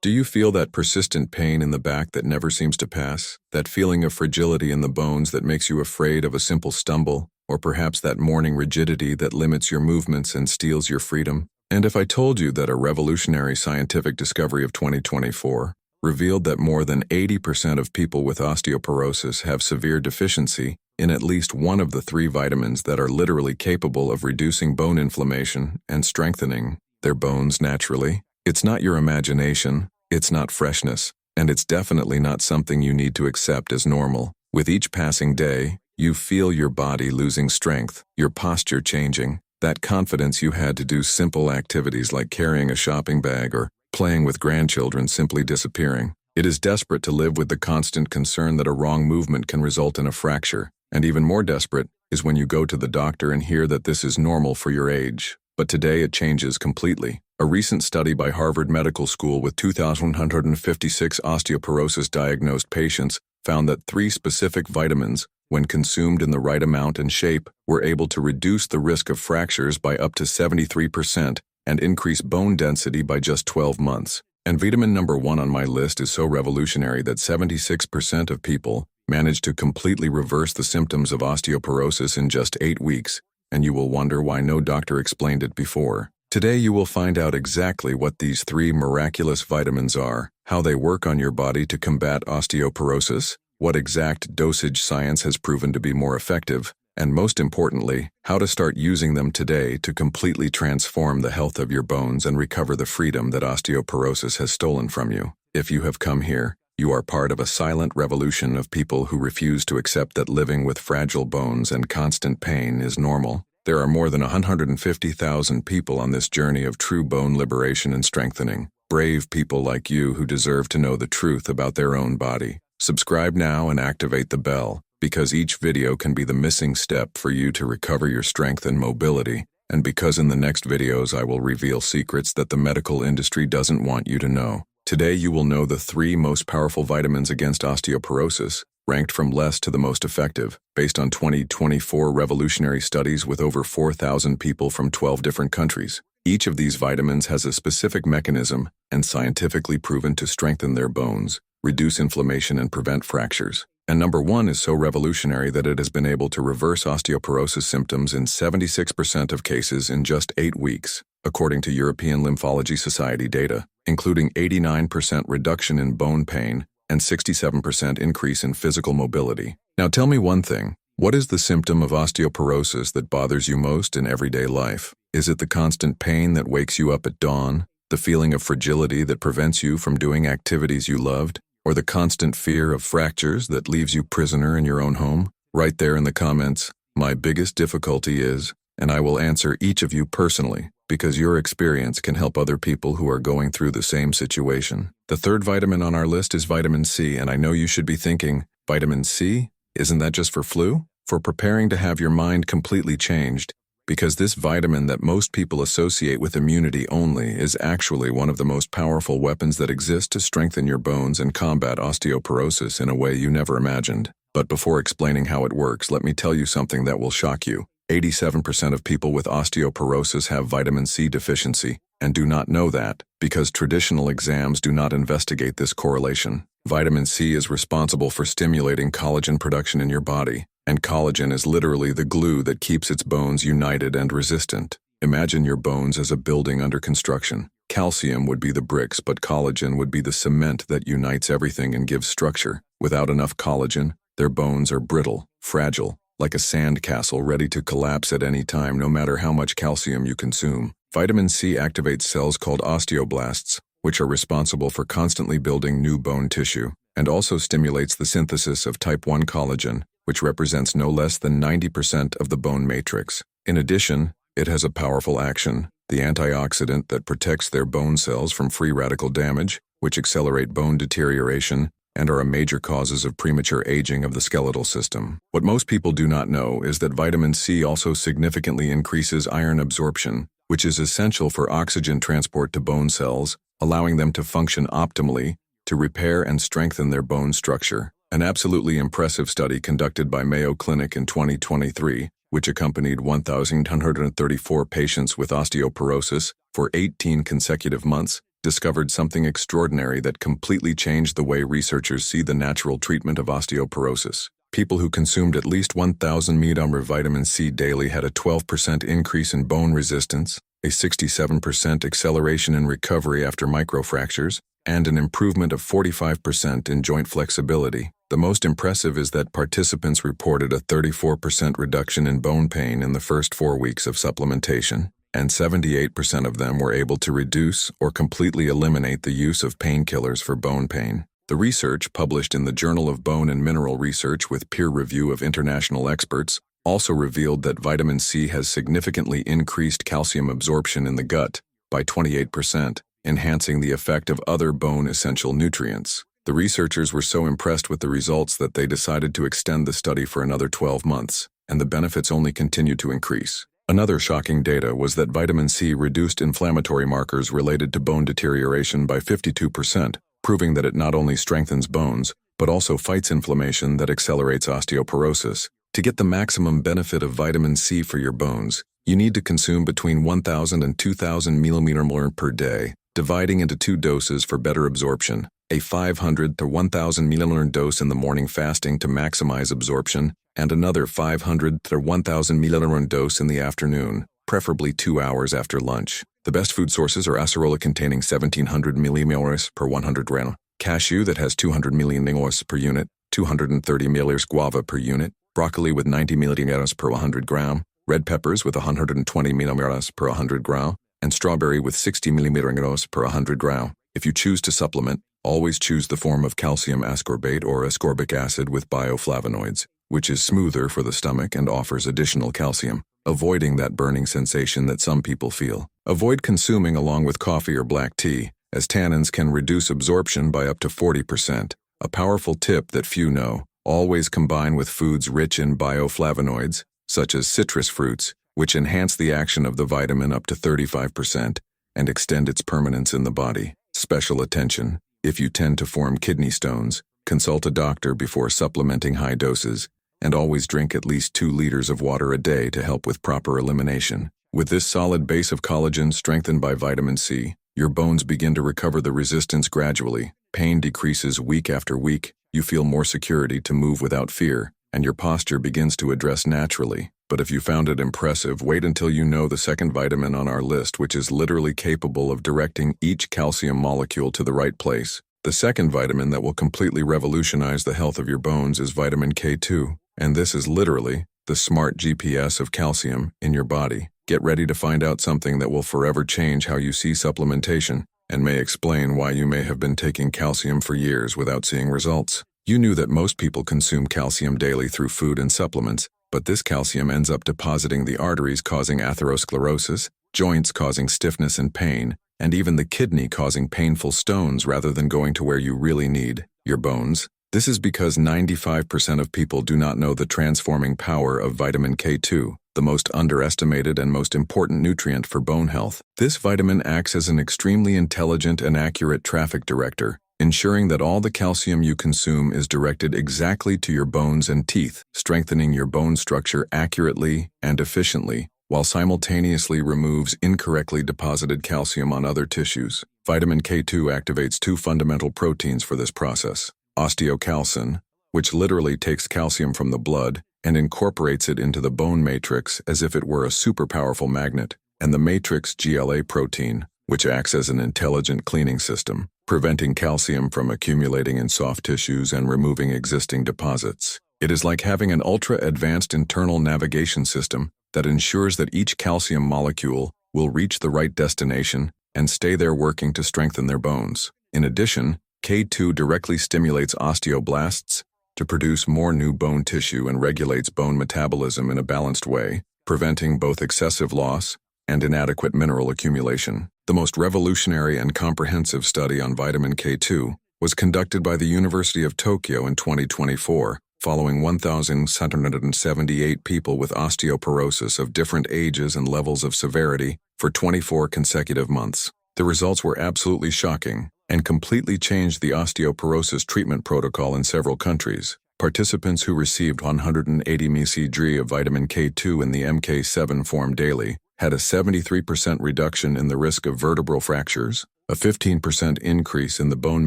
Do you feel that persistent pain in the back that never seems to pass? That feeling of fragility in the bones that makes you afraid of a simple stumble? Or perhaps that morning rigidity that limits your movements and steals your freedom? And if I told you that a revolutionary scientific discovery of 2024 revealed that more than 80% of people with osteoporosis have severe deficiency in at least one of the three vitamins that are literally capable of reducing bone inflammation and strengthening their bones naturally? It's not your imagination, it's not freshness, and it's definitely not something you need to accept as normal. With each passing day, you feel your body losing strength, your posture changing, that confidence you had to do simple activities like carrying a shopping bag or playing with grandchildren simply disappearing. It is desperate to live with the constant concern that a wrong movement can result in a fracture, and even more desperate is when you go to the doctor and hear that this is normal for your age. But today it changes completely. A recent study by Harvard Medical School with 2,156 osteoporosis diagnosed patients found that three specific vitamins, when consumed in the right amount and shape, were able to reduce the risk of fractures by up to 73% and increase bone density by just 12 months. And vitamin number 1 on my list is so revolutionary that 76% of people managed to completely reverse the symptoms of osteoporosis in just 8 weeks. And you will wonder why no doctor explained it before. Today you will find out exactly what these three miraculous vitamins are, how they work on your body to combat osteoporosis, what exact dosage science has proven to be more effective, and most importantly, how to start using them today to completely transform the health of your bones and recover the freedom that osteoporosis has stolen from you. If you have come here, you are part of a silent revolution of people who refuse to accept that living with fragile bones and constant pain is normal. There are more than 150,000 people on this journey of true bone liberation and strengthening. Brave people like you who deserve to know the truth about their own body. Subscribe now and activate the bell, because each video can be the missing step for you to recover your strength and mobility, and because in the next videos I will reveal secrets that the medical industry doesn't want you to know. Today you will know the three most powerful vitamins against osteoporosis, ranked from less to the most effective, based on 2024 revolutionary studies with over 4,000 people from 12 different countries. Each of these vitamins has a specific mechanism and scientifically proven to strengthen their bones, reduce inflammation and prevent fractures. And number 1 is so revolutionary that it has been able to reverse osteoporosis symptoms in 76% of cases in just 8 weeks, according to European Lymphology Society data, including 89% reduction in bone pain and 67% increase in physical mobility. Now tell me one thing, what is the symptom of osteoporosis that bothers you most in everyday life? Is it the constant pain that wakes you up at dawn, the feeling of fragility that prevents you from doing activities you loved, or the constant fear of fractures that leaves you prisoner in your own home? Write there in the comments, my biggest difficulty is, and I will answer each of you personally, because your experience can help other people who are going through the same situation. The third vitamin on our list is vitamin C, and I know you should be thinking, vitamin C? Isn't that just for flu? For preparing to have your mind completely changed, because this vitamin that most people associate with immunity only is actually one of the most powerful weapons that exist to strengthen your bones and combat osteoporosis in a way you never imagined. But before explaining how it works, let me tell you something that will shock you. 87% of people with osteoporosis have vitamin C deficiency, and do not know that, because traditional exams do not investigate this correlation. Vitamin C is responsible for stimulating collagen production in your body, and collagen is literally the glue that keeps its bones united and resistant. Imagine your bones as a building under construction. Calcium would be the bricks, but collagen would be the cement that unites everything and gives structure. Without enough collagen, their bones are brittle, fragile, like a sand castle ready to collapse at any time no matter how much calcium you consume. Vitamin C activates cells called osteoblasts, which are responsible for constantly building new bone tissue, and also stimulates the synthesis of type 1 collagen, which represents no less than 90% of the bone matrix. In addition, it has a powerful action, the antioxidant that protects their bone cells from free radical damage, which accelerate bone deterioration and are a major causes of premature aging of the skeletal system. What most people do not know is that vitamin C also significantly increases iron absorption, which is essential for oxygen transport to bone cells, allowing them to function optimally to repair and strengthen their bone structure. An absolutely impressive study conducted by Mayo Clinic in 2023, which accompanied 1,134 patients with osteoporosis for 18 consecutive months, discovered something extraordinary that completely changed the way researchers see the natural treatment of osteoporosis. People who consumed at least 1,000 mg of vitamin C daily had a 12% increase in bone resistance, a 67% acceleration in recovery after microfractures, and an improvement of 45% in joint flexibility. The most impressive is that participants reported a 34% reduction in bone pain in the first 4 weeks of supplementation, and 78% of them were able to reduce or completely eliminate the use of painkillers for bone pain. The research, published in the Journal of Bone and Mineral Research with peer review of international experts, also revealed that vitamin C has significantly increased calcium absorption in the gut by 28%, enhancing the effect of other bone-essential nutrients. The researchers were so impressed with the results that they decided to extend the study for another 12 months, and the benefits only continued to increase. Another shocking data was that vitamin C reduced inflammatory markers related to bone deterioration by 52%, proving that it not only strengthens bones, but also fights inflammation that accelerates osteoporosis. To get the maximum benefit of vitamin C for your bones, you need to consume between 1,000 and 2,000 mmol per day, dividing into 2 doses for better absorption, a 500 to 1,000 mmol dose in the morning fasting to maximize absorption, and another 500 to 1,000 mmol dose in the afternoon, preferably 2 hours after lunch. The best food sources are acerola containing 1,700 millimoles per 100 gram, cashew that has 200 millimoles per unit, 230 milliliters guava per unit, broccoli with 90 millimoles per 100 gram, red peppers with 120 millimoles per 100 gram, and strawberry with 60 millimoles per 100 gram. If you choose to supplement, always choose the form of calcium ascorbate or ascorbic acid with bioflavonoids, which is smoother for the stomach and offers additional calcium, avoiding that burning sensation that some people feel. Avoid consuming along with coffee or black tea, as tannins can reduce absorption by up to 40%. A powerful tip that few know: always combine with foods rich in bioflavonoids, such as citrus fruits, which enhance the action of the vitamin up to 35% and extend its permanence in the body. Special attention: if you tend to form kidney stones, consult a doctor before supplementing high doses, and always drink at least 2 liters of water a day to help with proper elimination. With this solid base of collagen strengthened by vitamin C, your bones begin to recover the resistance gradually, pain decreases week after week, you feel more security to move without fear, and your posture begins to address naturally. But if you found it impressive, wait until you know the second vitamin on our list, which is literally capable of directing each calcium molecule to the right place. The second vitamin that will completely revolutionize the health of your bones is vitamin K2, and this is literally the smart GPS of calcium in your body. Get ready to find out something that will forever change how you see supplementation, and may explain why you may have been taking calcium for years without seeing results. You knew that most people consume calcium daily through food and supplements, but this calcium ends up depositing the arteries, causing atherosclerosis, joints causing stiffness and pain, and even the kidney causing painful stones rather than going to where you really need, your bones. This is because 95% of people do not know the transforming power of vitamin K2, the most underestimated and most important nutrient for bone health. This vitamin acts as an extremely intelligent and accurate traffic director, ensuring that all the calcium you consume is directed exactly to your bones and teeth, strengthening your bone structure accurately and efficiently, while simultaneously removes incorrectly deposited calcium on other tissues. Vitamin K2 activates 2 fundamental proteins for this process: osteocalcin, which literally takes calcium from the blood and incorporates it into the bone matrix as if it were a super powerful magnet, and the matrix GLA protein, which acts as an intelligent cleaning system, preventing calcium from accumulating in soft tissues and removing existing deposits. It is like having an ultra-advanced internal navigation system that ensures that each calcium molecule will reach the right destination and stay there working to strengthen their bones. In addition, K2 directly stimulates osteoblasts to produce more new bone tissue and regulates bone metabolism in a balanced way, preventing both excessive loss and inadequate mineral accumulation. The most revolutionary and comprehensive study on vitamin K2 was conducted by the University of Tokyo in 2024, following 1,778 people with osteoporosis of different ages and levels of severity for 24 consecutive months. The results were absolutely shocking and completely changed the osteoporosis treatment protocol in several countries. Participants who received 180 mcg of vitamin K2 in the MK7 form daily had a 73% reduction in the risk of vertebral fractures, a 15% increase in the bone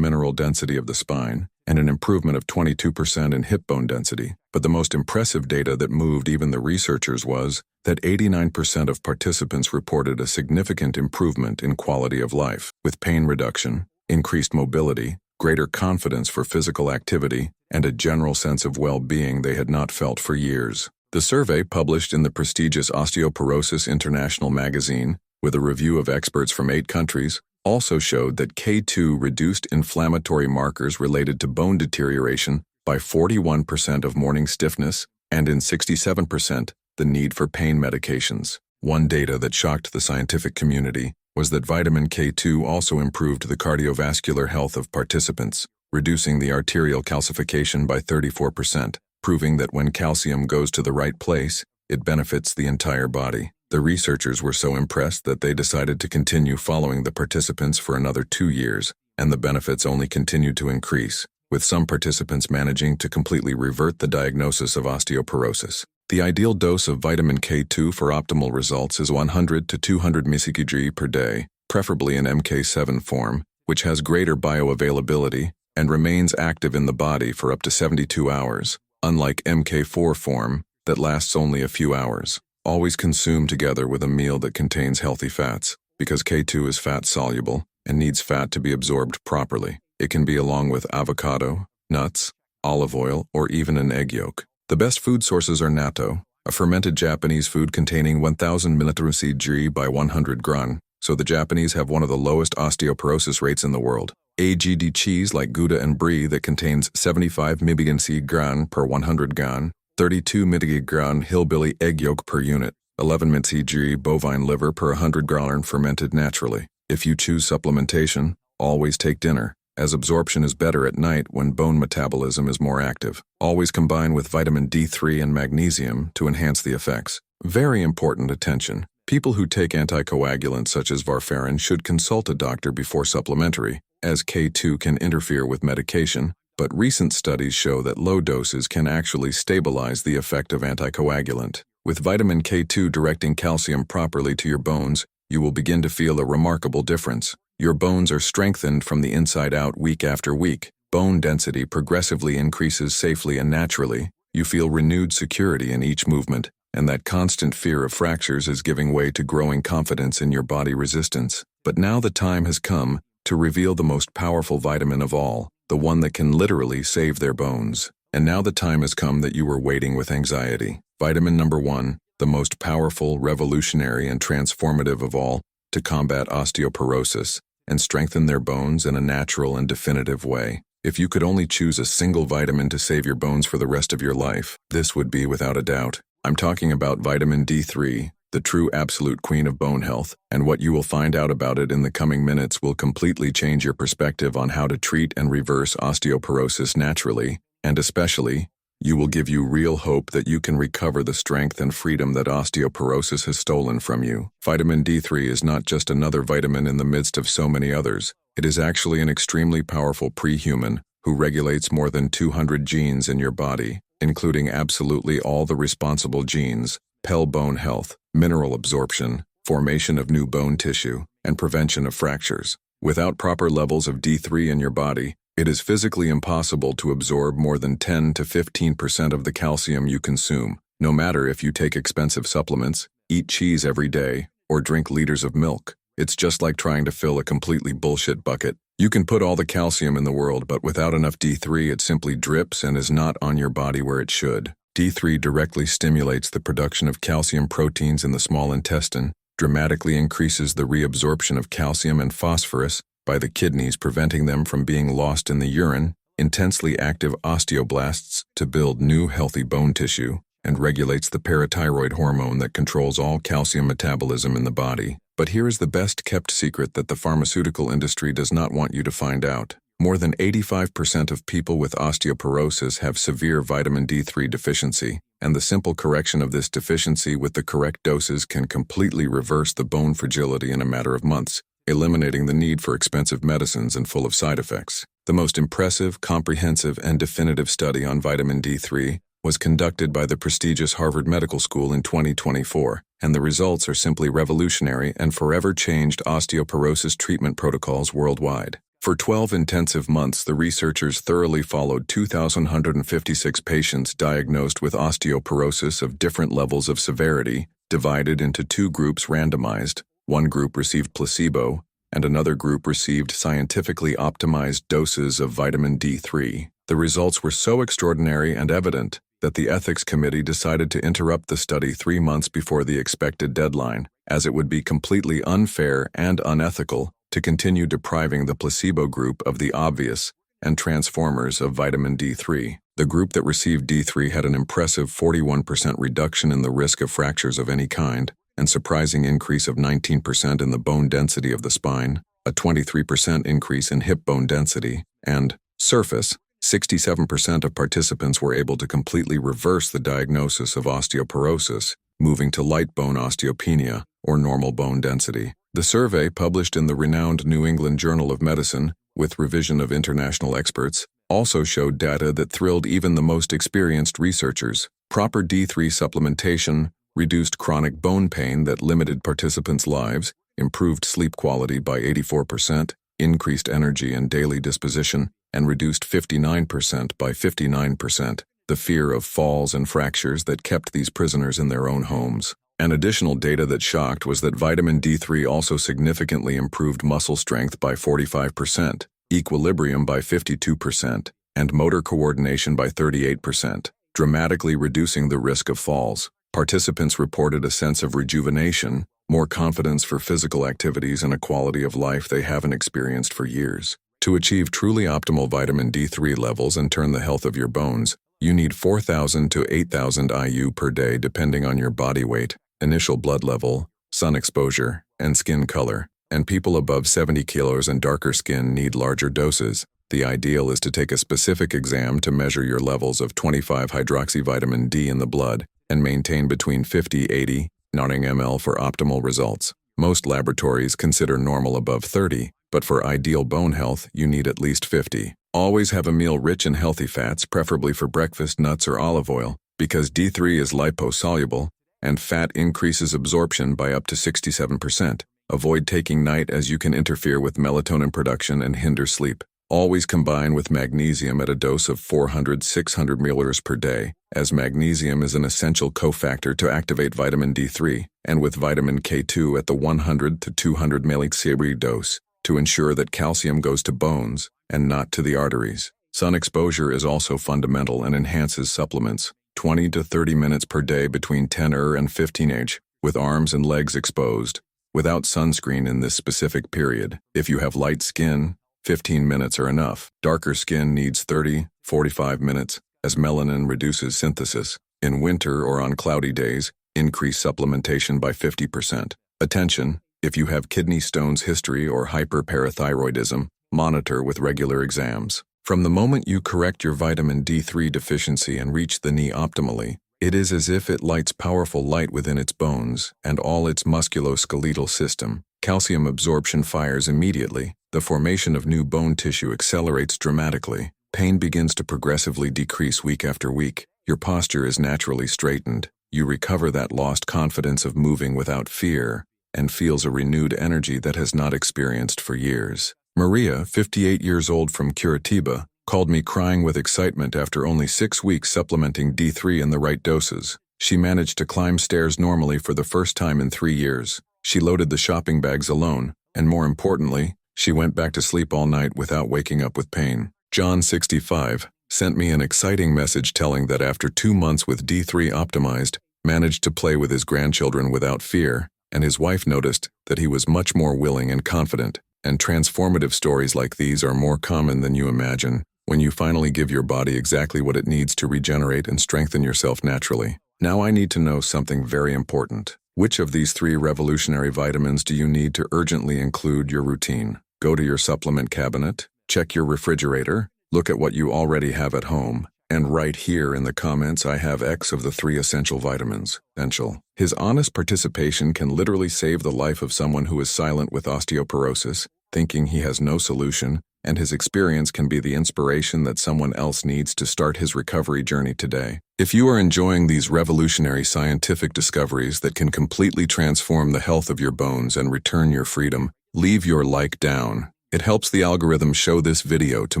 mineral density of the spine, and an improvement of 22% in hip bone density. But the most impressive data that moved even the researchers was that 89% of participants reported a significant improvement in quality of life, with pain reduction, increased mobility, greater confidence for physical activity, and a general sense of well-being they had not felt for years. The survey, published in the prestigious Osteoporosis International magazine, with a review of experts from 8 countries, also showed that K2 reduced inflammatory markers related to bone deterioration by 41% of morning stiffness and in 67% the need for pain medications. One data that shocked the scientific community was that vitamin K2 also improved the cardiovascular health of participants, reducing the arterial calcification by 34%, proving that when calcium goes to the right place, it benefits the entire body. The researchers were so impressed that they decided to continue following the participants for another 2 years, and the benefits only continued to increase, with some participants managing to completely revert the diagnosis of osteoporosis. The ideal dose of vitamin K2 for optimal results is 100 to 200 mcg per day, preferably in MK7 form, which has greater bioavailability and remains active in the body for up to 72 hours, unlike MK4 form that lasts only a few hours. Always consume together with a meal that contains healthy fats, because K2 is fat-soluble and needs fat to be absorbed properly. It can be along with avocado, nuts, olive oil, or even an egg yolk. The best food sources are natto, a fermented Japanese food containing 1000 mcg by 100 gr, so the Japanese have one of the lowest osteoporosis rates in the world. AGD cheese like Gouda and Brie that contains 75 mcg per 100 g, 32 mcg hillbilly egg yolk per unit, 11 mcg bovine liver per 100 g fermented naturally. If you choose supplementation, always take dinner, as absorption is better at night when bone metabolism is more active. Always combine with vitamin D3 and magnesium to enhance the effects. Very important attention. People who take anticoagulants such as warfarin should consult a doctor before supplementary, as K2 can interfere with medication, but recent studies show that low doses can actually stabilize the effect of anticoagulant. With vitamin K2 directing calcium properly to your bones, you will begin to feel a remarkable difference. Your bones are strengthened from the inside out week after week. Bone density progressively increases safely and naturally. You feel renewed security in each movement, and that constant fear of fractures is giving way to growing confidence in your body resistance. But now the time has come to reveal the most powerful vitamin of all, the one that can literally save their bones. And now the time has come that you were waiting with anxiety. Vitamin number 1, the most powerful, revolutionary, and transformative of all, to combat osteoporosis and strengthen their bones in a natural and definitive way. If you could only choose a single vitamin to save your bones for the rest of your life, this would be without a doubt. I'm talking about vitamin D3, the true absolute queen of bone health, and what you will find out about it in the coming minutes will completely change your perspective on how to treat and reverse osteoporosis naturally, and especially, you will give you real hope that you can recover the strength and freedom that osteoporosis has stolen from you. Vitamin D3 is not just another vitamin in the midst of so many others. It is actually an extremely powerful pre-human who regulates more than 200 genes in your body, including absolutely all the responsible genes: bone health, mineral absorption, formation of new bone tissue, and prevention of fractures. Without proper levels of D3 in your body, it is physically impossible to absorb more than 10 to 15% of the calcium you consume, no matter if you take expensive supplements, eat cheese every day, or drink liters of milk. It's just like trying to fill a completely bullshit bucket. You can put all the calcium in the world, but without enough D3 it simply drips and is not on your body where it should. D3 directly stimulates the production of calcium proteins in the small intestine, dramatically increases the reabsorption of calcium and phosphorus by the kidneys, preventing them from being lost in the urine, intensely active osteoblasts to build new healthy bone tissue, and regulates the parathyroid hormone that controls all calcium metabolism in the body. But here is the best-kept secret that the pharmaceutical industry does not want you to find out. More than 85% of people with osteoporosis have severe vitamin D3 deficiency, and the simple correction of this deficiency with the correct doses can completely reverse the bone fragility in a matter of months, eliminating the need for expensive medicines and full of side effects. The most impressive, comprehensive, and definitive study on vitamin D3 was conducted by the prestigious Harvard Medical School in 2024, and the results are simply revolutionary and forever changed osteoporosis treatment protocols worldwide. For 12 intensive months, the researchers thoroughly followed 2,156 patients diagnosed with osteoporosis of different levels of severity, divided into two groups randomized. One group received placebo, and another group received scientifically optimized doses of vitamin D3. The results were so extraordinary and evident that the ethics committee decided to interrupt the study 3 months before the expected deadline, as it would be completely unfair and unethical to continue depriving the placebo group of the obvious and transformers of vitamin D3. The group that received D3 had an impressive 41% reduction in the risk of fractures of any kind, and surprising increase of 19% in the bone density of the spine, a 23% increase in hip bone density, and surface. 67% of participants were able to completely reverse the diagnosis of osteoporosis, moving to light bone osteopenia, or normal bone density. The survey, published in the renowned New England Journal of Medicine, with revision of international experts, also showed data that thrilled even the most experienced researchers. Proper D3 supplementation reduced chronic bone pain that limited participants' lives, improved sleep quality by 84%, increased energy and daily disposition, and reduced 59% by 59% the fear of falls and fractures that kept these prisoners in their own homes. An additional data that shocked was that vitamin D3 also significantly improved muscle strength by 45%, equilibrium by 52%, and motor coordination by 38%, dramatically reducing the risk of falls. Participants reported a sense of rejuvenation, more confidence for physical activities, and a quality of life they haven't experienced for years. To achieve truly optimal vitamin D3 levels and turn the health of your bones, you need 4,000 to 8,000 IU per day depending on your body weight, initial blood level, sun exposure, and skin color, and people above 70 kilos and darker skin need larger doses. The ideal is to take a specific exam to measure your levels of 25-hydroxyvitamin D in the blood and maintain between 50-80 ml for optimal results. Most laboratories consider normal above 30, but for ideal bone health, you need at least 50. Always have a meal rich in healthy fats, preferably for breakfast, nuts or olive oil, because D3 is liposoluble, and fat increases absorption by up to 67%. Avoid taking night as you can interfere with melatonin production and hinder sleep. Always combine with magnesium at a dose of 400-600 milliliters per day, as magnesium is an essential cofactor to activate vitamin D3, and with vitamin K2 at the 100 to 200 mg dose, to ensure that calcium goes to bones and not to the arteries. Sun exposure is also fundamental and enhances supplements. 20 to 30 minutes per day between 10h and 15h, with arms and legs exposed, without sunscreen in this specific period. If you have light skin, 15 minutes are enough. Darker skin needs 30-45 minutes, as melanin reduces synthesis. In winter or on cloudy days, increase supplementation by 50%. Attention: if you have kidney stones history or hyperparathyroidism, monitor with regular exams. From the moment you correct your vitamin D3 deficiency and reach the knee optimally, it is as if it lights powerful light within its bones and all its musculoskeletal system. Calcium absorption fires immediately. The formation of new bone tissue accelerates dramatically. Pain begins to progressively decrease week after week. Your posture is naturally straightened. You recover that lost confidence of moving without fear and feels a renewed energy that has not experienced for years. Maria, 58 years old from Curitiba, called me crying with excitement after only 6 weeks supplementing D3 in the right doses. She managed to climb stairs normally for the first time in 3 years. She loaded the shopping bags alone, and more importantly, she went back to sleep all night without waking up with pain. John, 65, sent me an exciting message telling that after 2 months with D3 optimized, managed to play with his grandchildren without fear, and his wife noticed that he was much more willing and confident. And transformative stories like these are more common than you imagine when you finally give your body exactly what it needs to regenerate and strengthen yourself naturally. Now I need to know something very important. Which of these 3 revolutionary vitamins do you need to urgently include your routine? Go to your supplement cabinet, check your refrigerator, look at what you already have at home, and write here in the comments, I have X of the 3 essential vitamins. Essential. His honest participation can literally save the life of someone who is silent with osteoporosis, thinking he has no solution, and his experience can be the inspiration that someone else needs to start his recovery journey today. If you are enjoying these revolutionary scientific discoveries that can completely transform the health of your bones and return your freedom, leave your like down. It helps the algorithm show this video to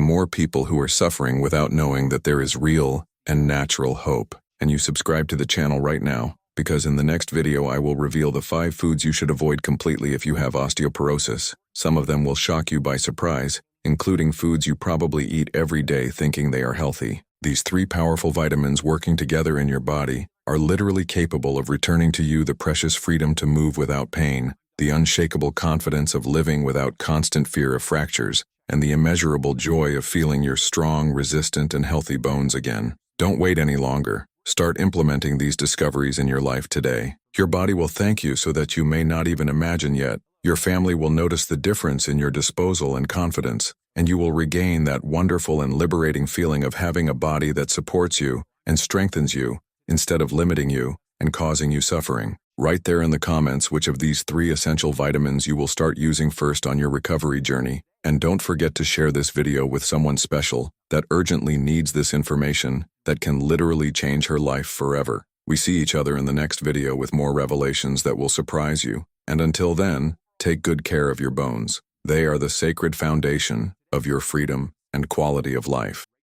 more people who are suffering without knowing that there is real and natural hope. And you subscribe to the channel right now, because in the next video I will reveal the 5 foods you should avoid completely if you have osteoporosis. Some of them will shock you by surprise, including foods you probably eat every day thinking they are healthy. These 3 powerful vitamins working together in your body are literally capable of returning to you the precious freedom to move without pain, the unshakable confidence of living without constant fear of fractures, and the immeasurable joy of feeling your strong, resistant, and healthy bones again. Don't wait any longer. Start implementing these discoveries in your life today. Your body will thank you so that you may not even imagine yet. Your family will notice the difference in your disposal and confidence, and you will regain that wonderful and liberating feeling of having a body that supports you and strengthens you, instead of limiting you and causing you suffering. Write there in the comments which of these 3 essential vitamins you will start using first on your recovery journey, and don't forget to share this video with someone special that urgently needs this information that can literally change her life forever. We see each other in the next video with more revelations that will surprise you, and until then, take good care of your bones. They are the sacred foundation of your freedom and quality of life.